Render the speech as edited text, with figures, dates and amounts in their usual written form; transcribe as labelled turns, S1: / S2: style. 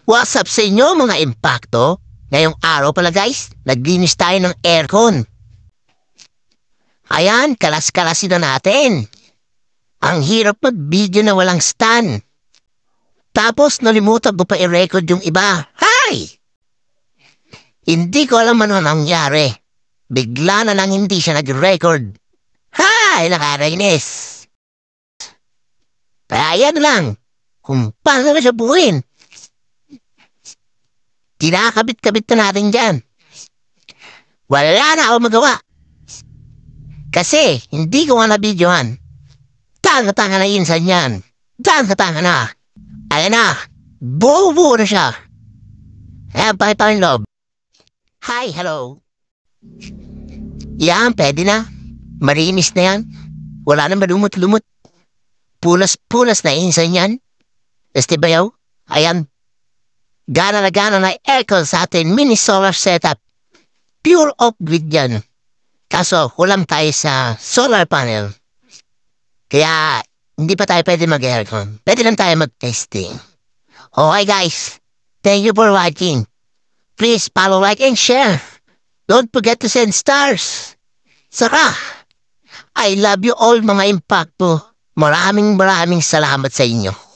S1: What's up sa inyo mga impacto? Ngayong araw pala guys, naglinis tayo ng aircon. Ayan, kalas-kalasin na natin. Ang hirap mag-video na walang stand. Tapos nalimutan ko pa i-record yung iba. Hay! Hindi ko alam ano nangyari. Bigla na lang hindi siya nag-record. Hay! Nakakainis. Kaya yan lang. Kung paano na siya buuin. Kinakabit-kabit na natin dyan. Wala na ako magawa. Kasi, hindi ko nga na-videohan. Tanga-tanga na insan yan. Tanga-tanga na. Ayan na. Buo-buo na siya. Ayan, pakita yung loob. Hi, hello. Yan, pwede na. Marinis na yan. Wala na malumot-lumot. Pulas-pulas na insan yan. Este bayaw? Ayan. Gana na aircon sa atin mini solar setup. Pure off-grid yan. Kaso, kulang tayo sa solar panel. Kaya, hindi pa tayo pwede mag-aircon. Pwede lang tayo mag-testing. Okay guys, thank you for watching. Please follow, like, and share. Don't forget to send stars. Saka, I love you all mga impacto. Maraming salamat sa inyo.